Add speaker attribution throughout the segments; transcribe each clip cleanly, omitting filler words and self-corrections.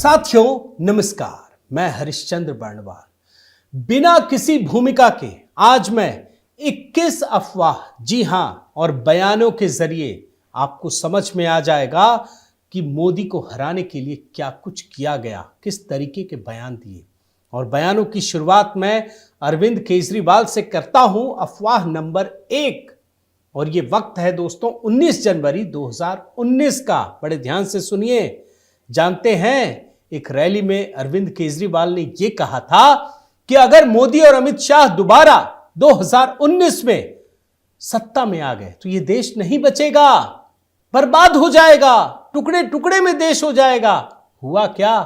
Speaker 1: साथियों नमस्कार, मैं हरिश्चंद्र बर्णवाल। बिना किसी भूमिका के आज मैं 21 अफवाह, जी हां, और बयानों के जरिए आपको समझ में आ जाएगा कि मोदी को हराने के लिए क्या कुछ किया गया, किस तरीके के बयान दिए। और बयानों की शुरुआत मैं अरविंद केजरीवाल से करता हूं। अफवाह नंबर 1, और ये वक्त है दोस्तों 19 जनवरी 2019 का। बड़े ध्यान से सुनिए। जानते हैं, एक रैली में अरविंद केजरीवाल ने यह कहा था कि अगर मोदी और अमित शाह दोबारा 2019 में सत्ता में आ गए तो यह देश नहीं बचेगा, बर्बाद हो जाएगा, टुकड़े टुकड़े में देश हो जाएगा। हुआ क्या,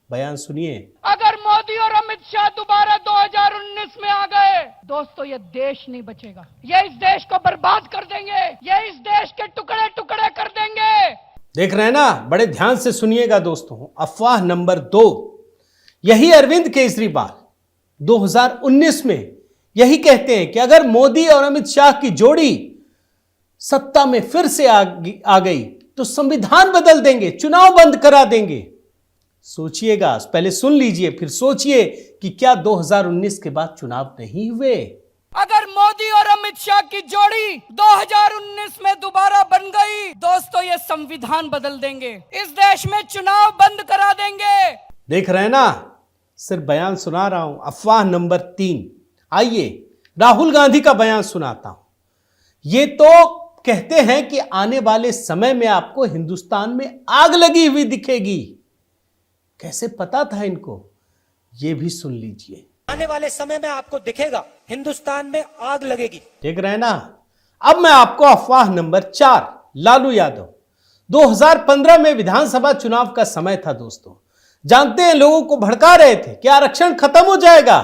Speaker 1: बयान सुनिए।
Speaker 2: अगर मोदी और अमित शाह दोबारा 2019 में आ गए दोस्तों, ये देश नहीं बचेगा, ये इस देश को बर्बाद कर देंगे, ये इस देश के टुकड़े टुकड़े कर देंगे।
Speaker 1: देख रहे हैं ना, बड़े ध्यान से सुनिएगा दोस्तों। अफवाह नंबर 2, यही अरविंद केजरीवाल 2019 में यही कहते हैं कि अगर मोदी और अमित शाह की जोड़ी सत्ता में फिर से आ गई तो संविधान बदल देंगे, चुनाव बंद करा देंगे। सोचिएगा, पहले सुन लीजिए फिर सोचिए कि क्या 2019 के बाद चुनाव नहीं हुए।
Speaker 2: अगर मोदी और अमित शाह की जोड़ी 2019 में दोबारा बन गई दोस्तों, ये संविधान बदल देंगे, इस देश में चुनाव बंद करा देंगे।
Speaker 1: देख रहे हैं ना, सिर्फ बयान सुना रहा हूं। अफवाह नंबर 3, आइए राहुल गांधी का बयान सुनाता हूं। ये तो कहते हैं कि आने वाले समय में आपको हिंदुस्तान में आग लगी हुई दिखेगी। कैसे पता था इनको, ये भी सुन लीजिए।
Speaker 3: आने वाले समय में आपको दिखेगा हिंदुस्तान में आग लगेगी।
Speaker 1: देख रहे हैं ना। अब मैं आपको अफवाह नंबर 4, लालू यादव। 2015 में विधानसभा चुनाव का समय था दोस्तों। जानते हैं, लोगों को भड़का रहे थे कि आरक्षण खत्म हो जाएगा,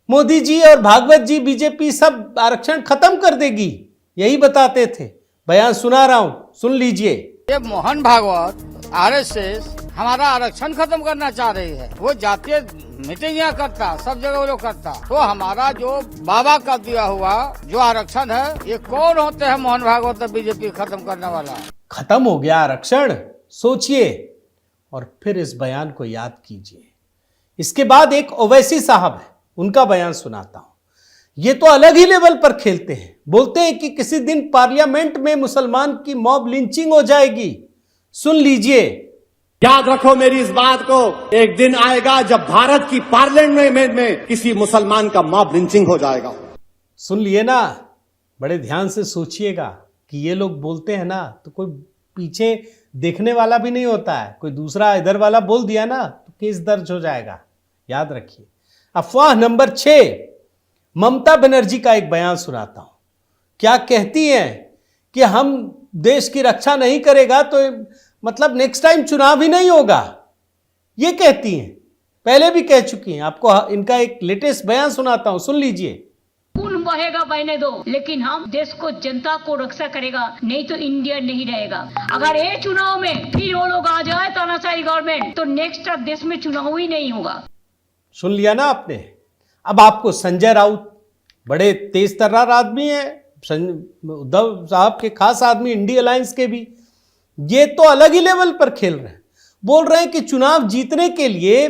Speaker 1: मोदी जी और भागवत जी, बीजेपी सब आरक्षण खत्म कर देगी, यही बताते थे। बयान सुना रहा हूं, सुन लीजिए।
Speaker 4: ये मोहन भागवत आरएसएस हमारा आरक्षण खत्म करना चाह रही है। वो जातीय मीटिंग करता, सब जगह वो लोग करता। तो हमारा जो बाबा का दिया हुआ जो आरक्षण है, ये कौन होते हैं मोहन भागवत बीजेपी खत्म करने वाला?
Speaker 1: खत्म हो गया आरक्षण, सोचिए और फिर इस बयान को याद कीजिए। इसके बाद एक ओवैसी साहब है, उनका बयान सुनाता हूं। ये तो अलग ही लेवल पर खेलते हैं। बोलते हैं कि किसी दिन पार्लियामेंट में मुसलमान की मॉब लिंचिंग हो जाएगी। सुन लीजिए।
Speaker 5: याद रखो मेरी इस बात को, एक दिन आएगा जब भारत की पार्लियामेंट में किसी मुसलमान का मॉब लिंचिंग हो जाएगा।
Speaker 1: सुन लिए ना, बड़े ध्यान से सोचिएगा कि ये लोग बोलते हैं ना तो कोई पीछे देखने वाला भी नहीं होता है। कोई दूसरा इधर वाला बोल दिया ना तो केस दर्ज हो जाएगा, याद रखिए। अफवाह नंबर 6, ममता बनर्जी का एक बयान सुनाता हूं। क्या कहती हैं कि हम देश की रक्षा नहीं करेगा तो मतलब नेक्स्ट टाइम चुनाव ही नहीं होगा, ये कहती हैं। पहले भी कह चुकी हैं। आपको इनका एक लेटेस्ट बयान सुनाता हूं, सुन लीजिए।
Speaker 6: खून बहेगा बहने दो, लेकिन हम देश को, जनता को रक्षा करेगा, नहीं तो इंडिया नहीं रहेगा। अगर ये चुनाव में फिर वो लोग आ जाए तानाशाही गवर्नमेंट, तो नेक्स्ट देश में चुनाव ही नहीं होगा। सुन
Speaker 1: लिया ना आपने। अब आपको संजय राउत, बड़े तेज तर्रार आदमी है, उद्धव साहब के खास आदमी, इंडिया अलायंस के भी, ये तो अलग ही लेवल पर खेल रहे हैं। बोल रहे हैं कि चुनाव जीतने के लिए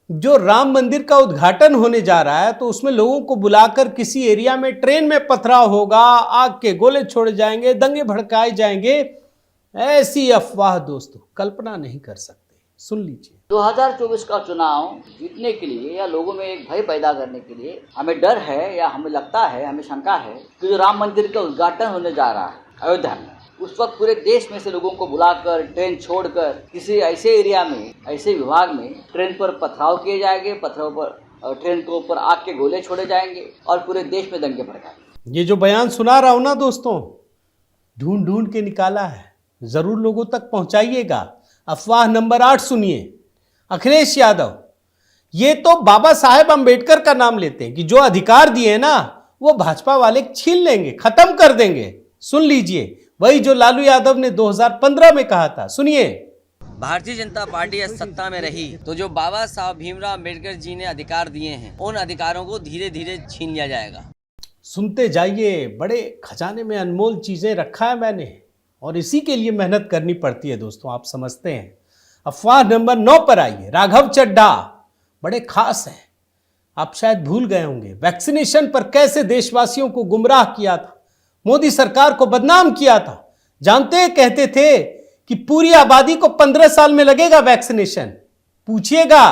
Speaker 1: जो राम मंदिर का उद्घाटन होने जा रहा है तो उसमें लोगों को बुलाकर किसी एरिया में ट्रेन में पथराव होगा, आग के गोले छोड़े जाएंगे, दंगे भड़काए जाएंगे। ऐसी अफवाह दोस्तों कल्पना नहीं कर सकते। सुन लीजिए।
Speaker 7: 2024 का चुनाव जीतने के लिए या लोगों में एक भय पैदा करने के लिए हमें डर है, या हमें लगता है, हमें शंका है कि जो राम मंदिर का उद्घाटन होने जा रहा है अयोध्या में, उस वक्त पूरे देश में से लोगों को बुलाकर ट्रेन छोड़कर किसी ऐसे एरिया में, ऐसे विभाग में ट्रेन पर पथराव किए जाएंगे, पथराव पर ट्रेन के ऊपर आग के गोले छोड़े जाएंगे और पूरे देश में दंगे भड़काएंगे।
Speaker 1: ये जो बयान सुना रहा हूं ना दोस्तों, ढूंढ ढूंढ के निकाला है, जरूर लोगों तक पहुंचाइएगा। अफवाह नंबर 8 सुनिए। अखिलेश यादव, ये तो बाबा साहेब अंबेडकर का नाम लेते हैं कि जो अधिकार दिए ना वो भाजपा वाले छीन लेंगे, खत्म कर देंगे। सुन लीजिए, वही जो लालू यादव ने 2015 में कहा था, सुनिए।
Speaker 8: भारतीय जनता पार्टी आज सत्ता में रही तो जो बाबा साहब भीमराव अम्बेडकर जी ने अधिकार दिए हैं, उन अधिकारों को धीरे धीरे छीन लिया जाएगा।
Speaker 1: सुनते जाइए, बड़े खजाने में अनमोल चीजें रखा है मैंने, और इसी के लिए मेहनत करनी पड़ती है दोस्तों, आप समझते हैं। अफवाह नंबर 9 पर आइए। राघव चड्ढा बड़े खास हैं, आप शायद भूल गए होंगे। वैक्सीनेशन पर कैसे देशवासियों को गुमराह किया था, मोदी सरकार को बदनाम किया था। जानते हैं, कहते थे कि पूरी आबादी को 15 साल में लगेगा वैक्सीनेशन। पूछिएगा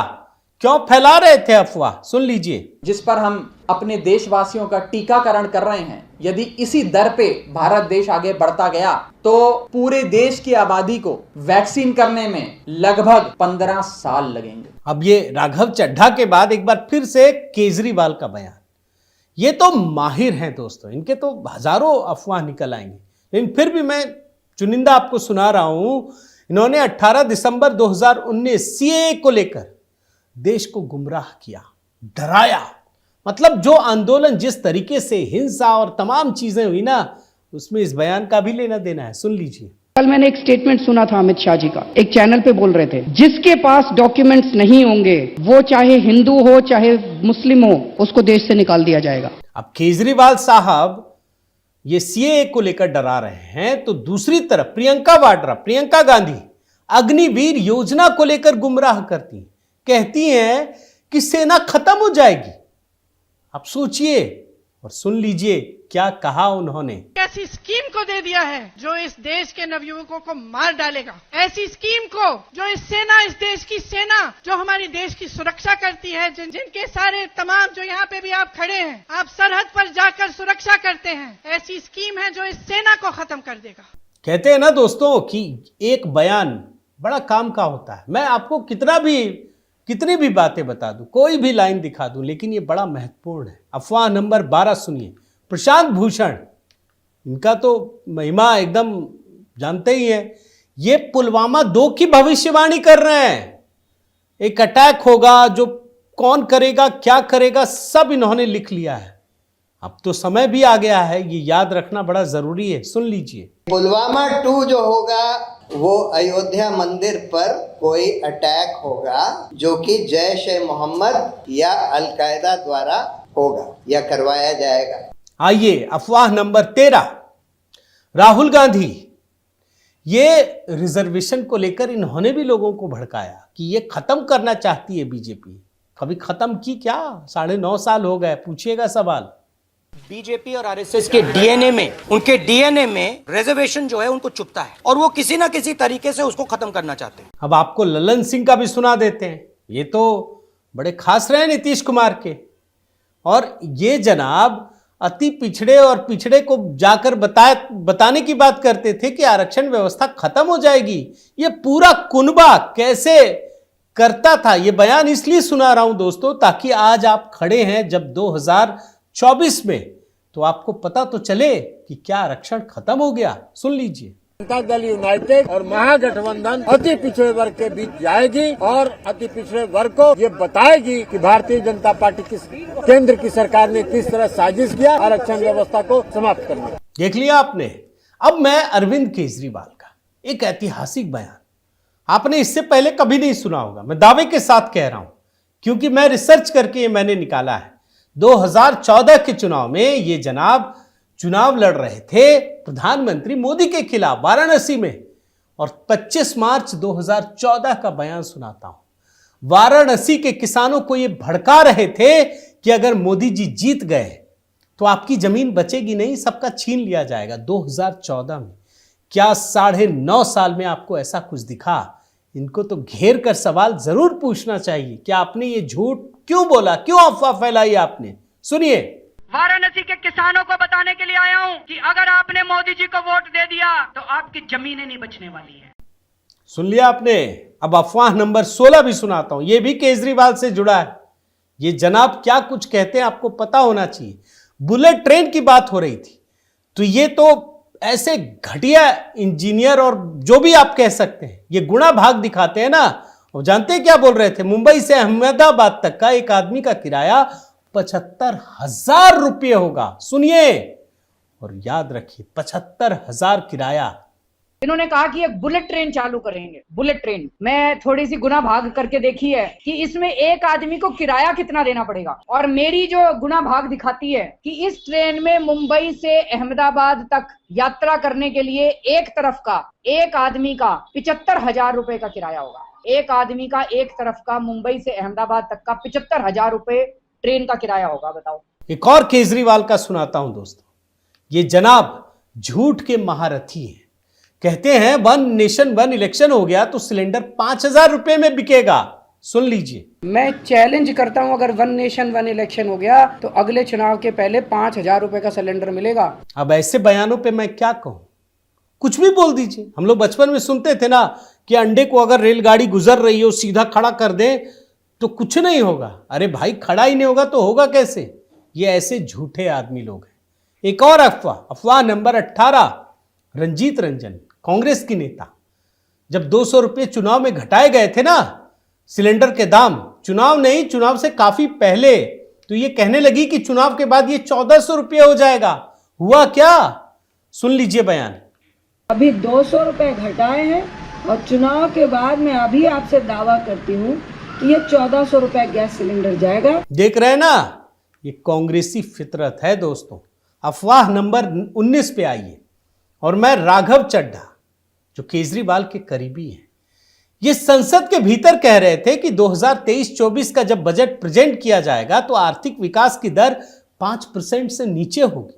Speaker 1: क्यों फैला रहे थे अफवाह, सुन लीजिए।
Speaker 9: जिस पर हम अपने देशवासियों का टीकाकरण कर रहे हैं, यदि इसी दर पे भारत देश आगे बढ़ता गया तो पूरे देश की आबादी को वैक्सीन करने में लगभग 15 साल लगेंगे।
Speaker 1: अब ये राघव चड्ढा के बाद एक बार फिर से केजरीवाल का बयान। ये तो माहिर हैं दोस्तों, इनके तो हजारों अफवाह निकल आएंगे, लेकिन फिर भी मैं चुनिंदा आपको सुना रहा हूं। इन्होंने 18 दिसंबर 2019 सीएए को लेकर देश को गुमराह किया, डराया। मतलब जो आंदोलन जिस तरीके से हिंसा और तमाम चीजें हुई ना, उसमें इस बयान का भी लेना देना है, सुन लीजिए।
Speaker 2: कल मैंने एक स्टेटमेंट सुना था अमित शाह जी का, एक चैनल पे बोल रहे थे, जिसके पास डॉक्यूमेंट्स नहीं होंगे वो चाहे हिंदू हो चाहे मुस्लिम हो, उसको देश से निकाल दिया जाएगा।
Speaker 1: अब केजरीवाल साहब ये सीएए को लेकर डरा रहे हैं, तो दूसरी तरफ प्रियंका वाड्रा, प्रियंका गांधी अग्निवीर योजना को लेकर गुमराह करती, कहती हैं कि सेना खत्म हो जाएगी। आप सोचिए और सुन लीजिए क्या कहा उन्होंने।
Speaker 2: ऐसी स्कीम को दे दिया है जो इस देश के नवयुवकों को मार डालेगा, ऐसी स्कीम को जो इस देश की सेना जो हमारी देश की सुरक्षा करती है, जिनके सारे तमाम जो यहाँ पे भी आप खड़े हैं, आप सरहद पर जाकर सुरक्षा करते हैं, ऐसी स्कीम है जो इस सेना को खत्म कर देगा।
Speaker 1: कहते हैं ना दोस्तों कि एक बयान बड़ा काम का होता है। मैं आपको कितनी भी बातें बता दूं, कोई भी लाइन दिखा दूं, लेकिन ये बड़ा महत्वपूर्ण है। अफवाह नंबर 12 सुनिए। प्रशांत भूषण, इनका तो महिमा एकदम जानते ही हैं। ये पुलवामा 2 की भविष्यवाणी कर रहे हैं। एक अटैक होगा, जो कौन करेगा क्या करेगा सब इन्होंने लिख लिया है। अब तो समय भी आ गया है, ये याद रखना बड़ा जरूरी है, सुन लीजिए।
Speaker 10: पुलवामा 2 जो होगा वो अयोध्या मंदिर पर कोई अटैक होगा जो कि जैश ए मोहम्मद या अलकायदा द्वारा होगा या करवाया जाएगा।
Speaker 1: आइए अफवाह नंबर 13। राहुल गांधी, ये रिजर्वेशन को लेकर इन्होंने भी लोगों को भड़काया कि ये खत्म करना चाहती है बीजेपी। कभी खत्म की क्या? 9.5 साल हो गए। पूछिएगा सवाल।
Speaker 3: बीजेपी और आरएसएस के डीएनए में, उनके डीएनए में रिजर्वेशन जो है उनको चुभता है और वो किसी ना किसी तरीके से उसको खत्म करना चाहते हैं।
Speaker 1: अब आपको ललन सिंह का भी सुना देते हैं। ये तो बड़े खास रहे नीतीश कुमार के, और ये जनाब अति पिछड़े और पिछड़े को जाकर बताने की बात करते थे कि आरक्षण व्यवस्था खत्म हो जाएगी। ये पूरा कुनबा कैसे करता था, ये बयान इसलिए सुना रहा हूं दोस्तों, ताकि आज आप खड़े हैं जब 2024 में, तो आपको पता तो चले कि क्या आरक्षण खत्म हो गया। सुन लीजिए।
Speaker 4: जनता दल यूनाइटेड और महागठबंधन अति पिछड़े वर्ग के बीच जाएगी और अति पिछड़े वर्ग को ये बताएगी कि भारतीय जनता पार्टी केंद्र की सरकार ने किस तरह साजिश किया आरक्षण व्यवस्था को समाप्त करने।
Speaker 1: देख लिया आपने। अब मैं अरविंद केजरीवाल का एक ऐतिहासिक बयान, आपने इससे पहले कभी नहीं सुना होगा, मैं दावे के साथ कह रहा हूं क्योंकि मैं रिसर्च करके ये मैंने निकाला है। 2014 के चुनाव में ये जनाब चुनाव लड़ रहे थे प्रधानमंत्री मोदी के खिलाफ वाराणसी में, और 25 मार्च 2014 का बयान सुनाता हूं। वाराणसी के किसानों को ये भड़का रहे थे कि अगर मोदी जी जीत गए तो आपकी जमीन बचेगी नहीं, सबका छीन लिया जाएगा। 2014 में क्या 9.5 साल में आपको ऐसा कुछ दिखा? इनको तो घेर कर सवाल जरूर पूछना चाहिए कि आपने ये झूठ क्यों बोला, क्यों अफवाह फैलाई आपने। सुनिए।
Speaker 2: वाराणसी के किसानों को बताने के लिए आया हूं कि अगर आपने मोदी जी को वोट दे दिया तो आपकी जमीनें नहीं बचने वाली है।
Speaker 1: सुन लिया आपने। अब अफवाह नंबर 16 भी सुनाता हूं, यह भी केजरीवाल से जुड़ा है। ये जनाब क्या कुछ कहते हैं आपको पता होना चाहिए। बुलेट ट्रेन की बात हो रही थी, तो ये तो ऐसे घटिया इंजीनियर और जो भी आप कह सकते हैं, ये गुणा भाग दिखाते हैं ना। और जानते हैं क्या बोल रहे थे? मुंबई से अहमदाबाद तक का एक आदमी का किराया 75,000 रुपये होगा। सुनिए और याद रखिए, 75,000 किराया।
Speaker 11: इन्होंने कहा कि एक बुलेट ट्रेन चालू करेंगे। बुलेट ट्रेन मैं थोड़ी सी गुना भाग करके देखी है कि इसमें एक आदमी को किराया कितना देना पड़ेगा, और मेरी जो गुना भाग दिखाती है कि इस ट्रेन में मुंबई से अहमदाबाद तक यात्रा करने के लिए एक तरफ का एक आदमी का 75,000 रुपए का किराया होगा। एक आदमी का एक तरफ का मुंबई से अहमदाबाद तक का 75,000 रुपए ट्रेन का किराया होगा। बताओ।
Speaker 1: एक और केजरीवाल का सुनाता हूं दोस्तों। ये जनाब झूठ के महारथी हैं। कहते हैं वन नेशन वन इलेक्शन हो गया तो सिलेंडर 5,000 रुपए में बिकेगा। सुन लीजिए।
Speaker 11: मैं चैलेंज करता हूं, अगर वन नेशन वन इलेक्शन हो गया तो अगले चुनाव के पहले 5,000 रुपए का सिलेंडर मिलेगा।
Speaker 1: अब ऐसे बयानों पे मैं क्या कहूं, कुछ भी बोल दीजिए। हम लोग बचपन में सुनते थे ना कि अंडे को अगर रेलगाड़ी गुजर रही हो सीधा खड़ा कर दें तो कुछ नहीं होगा। अरे भाई खड़ा ही नहीं होगा तो होगा कैसे? ये ऐसे झूठे आदमी लोग हैं। एक और अफवाह नंबर 18। रंजीत रंजन, कांग्रेस की नेता, जब 200 रुपये चुनाव में घटाए गए थे ना सिलेंडर के दाम, चुनाव नहीं, चुनाव से काफी पहले, तो ये कहने लगी कि चुनाव के बाद ये 1,400 रुपये हो जाएगा। हुआ क्या? सुन लीजिए बयान।
Speaker 12: अभी 200 रुपए घटाए हैं और चुनाव के बाद मैं अभी आपसे दावा करती हूँ कि ये 1,400 रुपए गैस सिलेंडर जाएगा।
Speaker 1: देख रहे हैं ना, ये कांग्रेसी फितरत है दोस्तों। अफवाह नंबर 19 पे आइए। और मैं राघव चड्ढा, जो केजरीवाल के करीबी हैं, ये संसद के भीतर कह रहे थे कि 2023-24 का जब बजट प्रेजेंट किया जाएगा तो आर्थिक विकास की दर 5% से नीचे होगी।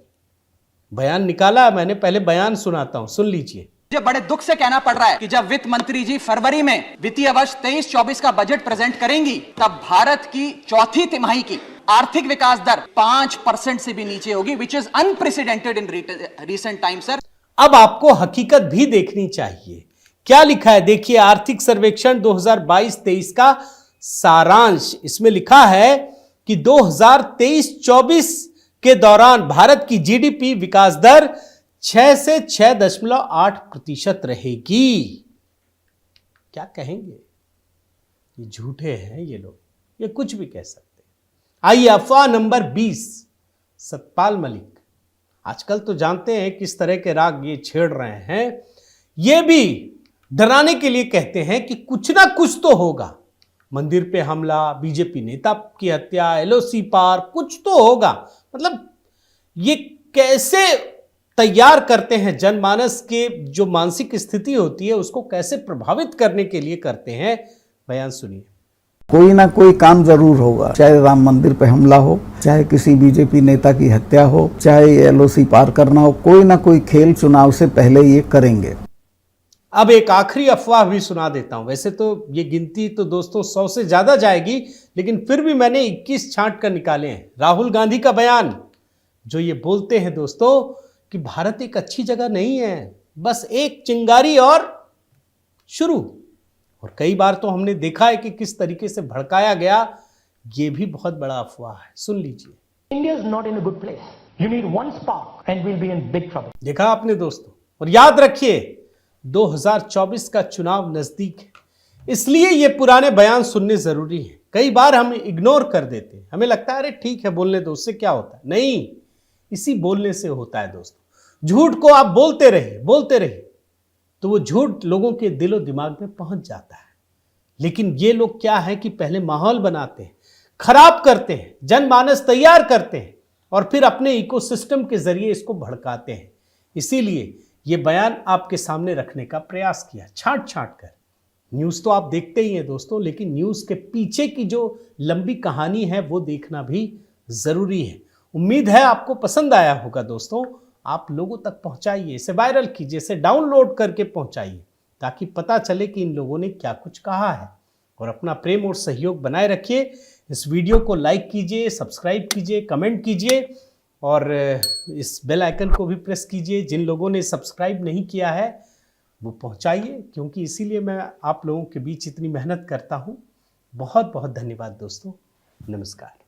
Speaker 1: बयान निकाला मैंने, पहले बयान सुनाता हूं, सुन लीजिए।
Speaker 9: मुझे बड़े दुख से कहना पड़ रहा है कि जब वित्त मंत्री जी फरवरी में वित्तीय वर्ष 23-24 का बजट प्रेजेंट करेंगी तब भारत की चौथी तिमाही की आर्थिक विकास दर 5% से भी नीचे होगी, which is unprecedented in recent time sir.
Speaker 1: अब आपको हकीकत भी देखनी चाहिए। क्या लिखा है देखिए, आर्थिक सर्वेक्षण 2022-23 का सारांश। इसमें लिखा है कि 2023-24 के दौरान भारत की जीडीपी विकास दर 6 से 6.8% रहेगी। क्या कहेंगे? ये झूठे हैं ये लोग, ये कुछ भी कह सकते हैं। आइए अफवाह नंबर 20। सतपाल मलिक, आजकल तो जानते हैं किस तरह के राग ये छेड़ रहे हैं। ये भी डराने के लिए कहते हैं कि कुछ ना कुछ तो होगा। मंदिर पे हमला, बीजेपी नेता की हत्या, एलओसी पार, कुछ तो होगा। मतलब ये कैसे तैयार करते हैं जनमानस के जो मानसिक स्थिति होती है उसको कैसे प्रभावित करने के लिए करते हैं। बयान सुनिए।
Speaker 13: कोई ना कोई काम जरूर होगा, चाहे राम मंदिर पे हमला हो, चाहे किसी बीजेपी नेता की हत्या हो, चाहे एलओसी पार करना हो, कोई ना कोई खेल चुनाव से पहले ये करेंगे।
Speaker 1: अब एक आखिरी अफवाह भी सुना देता हूं। वैसे तो ये गिनती तो दोस्तों 100 से ज्यादा जाएगी, लेकिन फिर भी मैंने 21 छांट कर निकाले हैं। राहुल गांधी का बयान, जो ये बोलते हैं दोस्तों कि भारत एक अच्छी जगह नहीं है, बस एक चिंगारी और शुरू। और कई बार तो हमने देखा है कि किस तरीके से भड़काया गया। ये भी बहुत बड़ा अफवाह है। सुन लीजिए।
Speaker 14: India is not in a good place, you need one spark and will be in big trouble.
Speaker 1: देखा आपने दोस्तों। और याद रखिए 2024 का चुनाव नजदीक है, इसलिए ये पुराने बयान सुनने जरूरी है। कई बार हम इग्नोर कर देते हैं, हमें लगता है अरे ठीक है बोलने दो, उससे क्या होता है। नहीं, इसी बोलने से होता है दोस्तों। झूठ को आप बोलते रहिए तो वो झूठ लोगों के दिलो दिमाग में पहुंच जाता है। लेकिन ये लोग क्या है कि पहले माहौल बनाते हैं, खराब करते हैं, जनमानस तैयार करते हैं और फिर अपने इकोसिस्टम के जरिए इसको भड़काते हैं। इसीलिए ये बयान आपके सामने रखने का प्रयास किया, छांट कर। न्यूज़ तो आप देखते ही हैं दोस्तों, लेकिन न्यूज़ के पीछे की जो लंबी कहानी है वो देखना भी ज़रूरी है। उम्मीद है आपको पसंद आया होगा दोस्तों। आप लोगों तक पहुंचाइए, इसे वायरल कीजिए, इसे डाउनलोड करके पहुंचाइए ताकि पता चले कि इन लोगों ने क्या कुछ कहा है। और अपना प्रेम और सहयोग बनाए रखिए। इस वीडियो को लाइक कीजिए, सब्सक्राइब कीजिए, कमेंट कीजिए और इस बेल आइकन को भी प्रेस कीजिए। जिन लोगों ने सब्सक्राइब नहीं किया है वो पहुंचाइए, क्योंकि इसीलिए मैं आप लोगों के बीच इतनी मेहनत करता हूं। बहुत बहुत धन्यवाद दोस्तों। नमस्कार।